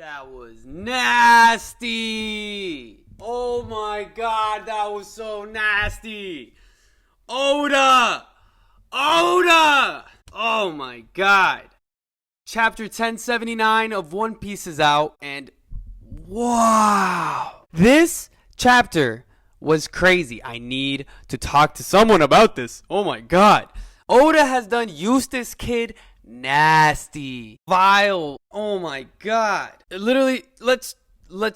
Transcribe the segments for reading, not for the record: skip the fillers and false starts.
That was nasty. Oh my god, that was so nasty. Oda! Oda! Oh my god. Chapter 1079 of One Piece is out, and wow. This chapter was crazy. I need to talk to someone about this. Oh my god. Oda has done Eustace Kid nasty, vile. Oh my god. Literally, let's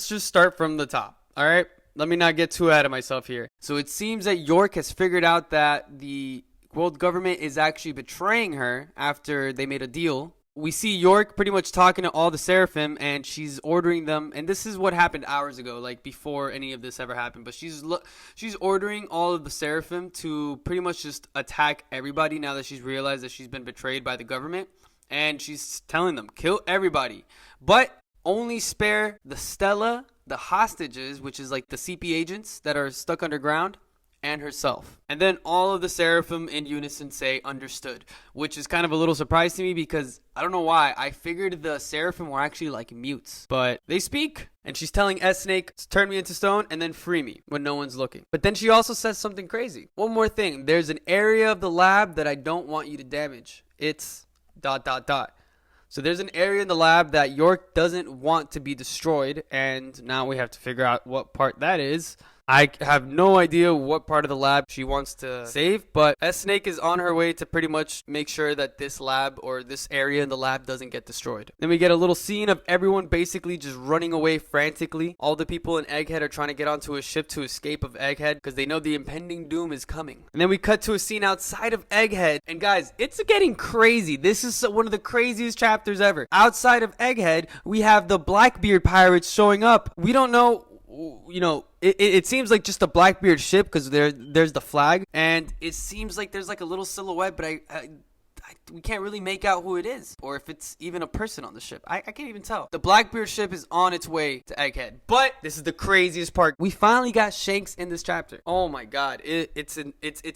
just start from the top. All right, let me not get too ahead of myself here. So it seems that York has figured out that the world government is actually betraying her after they made a deal. We see York pretty much talking to all the Seraphim, and she's ordering them. And this is what happened hours ago, like before any of this ever happened. But she's ordering all of the Seraphim to pretty much just attack everybody now that she's realized that she's been betrayed by the government. And she's telling them, kill everybody, but only spare the Stella, the hostages, which is like the CP agents that are stuck underground, and herself. And then all of the Seraphim in unison say understood, which is kind of a little surprise to me because I don't know why. I figured the Seraphim were actually like mutes, but they speak. And she's telling S-Snake, turn me into stone and then free me when no one's looking. But then she also says something crazy. One more thing. There's an area of the lab that I don't want you to damage. It's ... So there's an area in the lab that York doesn't want to be destroyed, and now we have to figure out what part that is. I have no idea what part of the lab she wants to save, but S-Snake is on her way to pretty much make sure that this lab or this area in the lab doesn't get destroyed. Then we get a little scene of everyone basically just running away frantically. All the people in Egghead are trying to get onto a ship to escape of Egghead because they know the impending doom is coming. And then we cut to a scene outside of Egghead. And guys, it's getting crazy. This is one of the craziest chapters ever. Outside of Egghead, we have the Blackbeard pirates showing up. We don't know, you know, it seems like just a Blackbeard ship because there's the flag, and it seems like there's like a little silhouette, but we can't really make out who it is or if it's even a person on the ship. I can't even tell. The Blackbeard ship is on its way to Egghead, but this is the craziest part. We finally got Shanks in this chapter. Oh my god, it's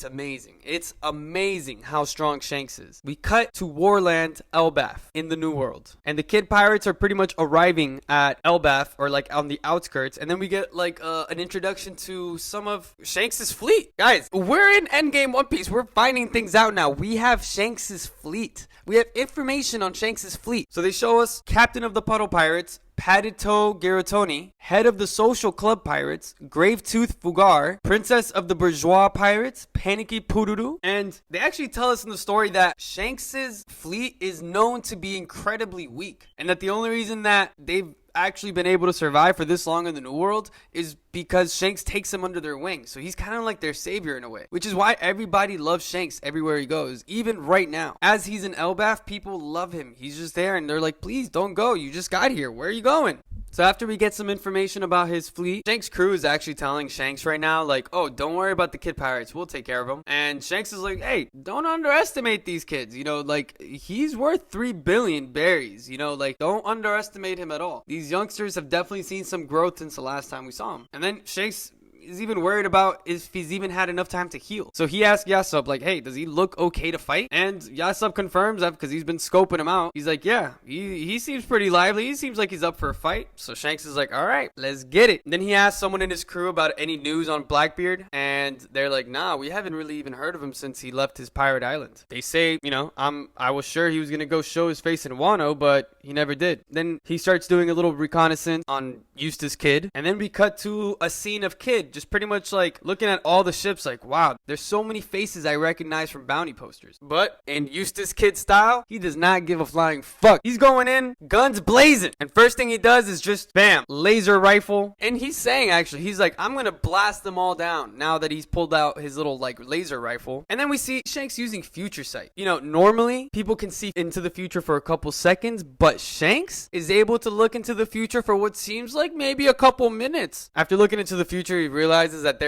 amazing. It's amazing how strong Shanks is. We cut to Warland Elbaf in the New World, and the Kid Pirates are pretty much arriving at Elbaf, or like on the outskirts, and then we get like an introduction to some of Shanks' fleet. Guys, we're in Endgame One Piece. We're finding things out now. We have Shanks' fleet. We have information on Shanks' fleet. So they show us Captain of the Puddle Pirates, Padded Toe Garotoni, Head of the Social Club Pirates, Gravetooth Fugar, Princess of the Bourgeois Pirates, Panicky Pururu. And they actually tell us in the story that Shanks' fleet is known to be incredibly weak, and that the only reason that they've actually been able to survive for this long in the New World is because Shanks takes them under their wing. So he's kind of like their savior in a way, which is why everybody loves Shanks everywhere he goes. Even right now, as he's in Elbaf, people love him. He's just there and they're like, please don't go, you just got here, where are you going? So after we get some information about his fleet, Shanks' crew is actually telling Shanks right now, like, oh, don't worry about the Kid Pirates, we'll take care of them. And Shanks is like, hey, don't underestimate these kids, you know, like, he's worth 3 billion berries, you know, like, don't underestimate him at all. These youngsters have definitely seen some growth since the last time we saw him. And then Shanks is even worried about if he's even had enough time to heal. So he asks Yasopp, like, hey, does he look okay to fight? And Yasopp confirms that because he's been scoping him out. He's like, yeah, he seems pretty lively. He seems like he's up for a fight. So Shanks is like, all right, let's get it. And then he asks someone in his crew about any news on Blackbeard, and they're like, nah, we haven't really even heard of him since he left his pirate island. They say, you know, I was sure he was gonna go show his face in Wano, but he never did. Then he starts doing a little reconnaissance on Eustace Kid, and then we cut to a scene of Kid just pretty much like looking at all the ships like, wow, there's so many faces I recognize from bounty posters. But in Eustace Kid style, he does not give a flying fuck. He's going in, guns blazing, and first thing he does is just bam, laser rifle. And he's saying, actually, he's like, I'm gonna blast them all down now that he's pulled out his little like laser rifle. And then we see Shanks using future sight. You know, normally people can see into the future for a couple seconds, but Shanks is able to look into the future for what seems like maybe a couple minutes. After looking into the future, he realizes that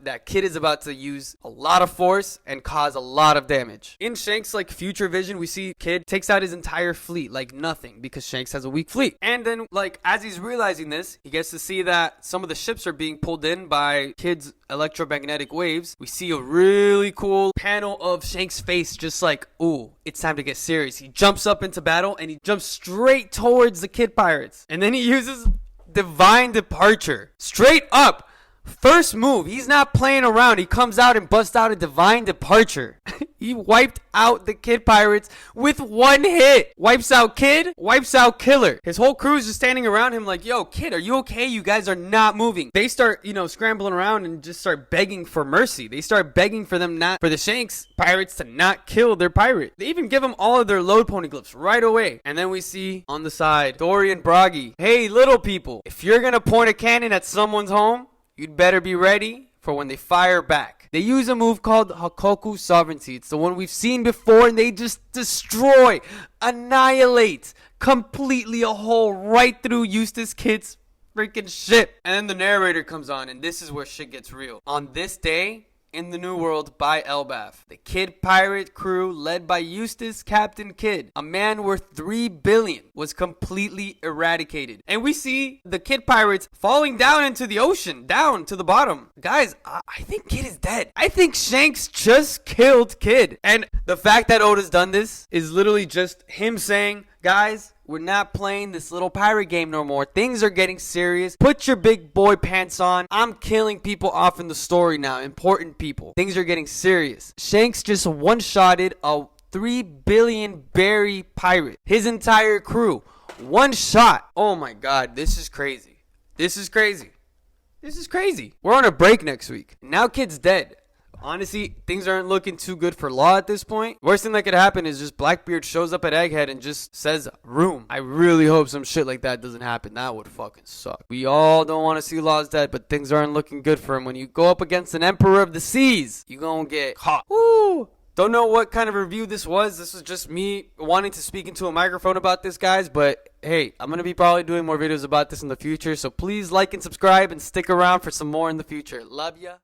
that Kid is about to use a lot of force and cause a lot of damage. In Shanks' like future vision, we see Kid takes out his entire fleet like nothing because Shanks has a weak fleet. And then like as he's realizing this, he gets to see that some of the ships are being pulled in by Kid's electromagnetic waves. We see a really cool panel of Shanks' face just like, ooh, it's time to get serious. He jumps up into battle and he jumps straight towards the Kid Pirates. And then he uses Divine Departure. Straight up. First move, he's not playing around. He comes out and busts out a Divine Departure. He wiped out the Kid Pirates with one hit. Wipes out Kid, wipes out Killer. His whole crew is just standing around him like, yo, Kid, are you okay? You guys are not moving. They start, scrambling around and just start begging for mercy. They start begging for the Shanks Pirates to not kill their pirate. They even give them all of their load poneglyphs right away. And then we see on the side, Dory and Bragi. Hey, little people, if you're gonna point a cannon at someone's home, you'd better be ready for when they fire back. They use a move called Hakoku Sovereignty. It's the one we've seen before, and they just destroy, annihilate completely a hole right through Eustace Kid's freaking ship. And then the narrator comes on, and this is where shit gets real. On this day in the New World by Elbaf, the Kid Pirate crew led by Eustace Captain Kidd, a man worth 3 billion, was completely eradicated. And we see the Kid Pirates falling down into the ocean, down to the bottom. Guys, I think Kid is dead. I think Shanks just killed Kid. And the fact that Oda's done this is literally just him saying, guys, we're not playing this little pirate game no more. Things are getting serious. Put your big boy pants on. I'm killing people off in the story now. Important people. Things are getting serious. Shanks just one-shotted a 3 billion berry pirate. His entire crew. One shot. Oh my god. This is crazy. This is crazy. This is crazy. We're on a break next week. Now Kid's dead. Honestly, things aren't looking too good for Law at this point. Worst thing that could happen is just Blackbeard shows up at Egghead and just says, room. I really hope some shit like that doesn't happen. That would fucking suck. We all don't want to see Law's dead, but things aren't looking good for him. When you go up against an Emperor of the Seas, you gonna get caught. Woo! Don't know what kind of review this was. This was just me wanting to speak into a microphone about this, guys. But hey, I'm going to be probably doing more videos about this in the future. So please like and subscribe and stick around for some more in the future. Love ya.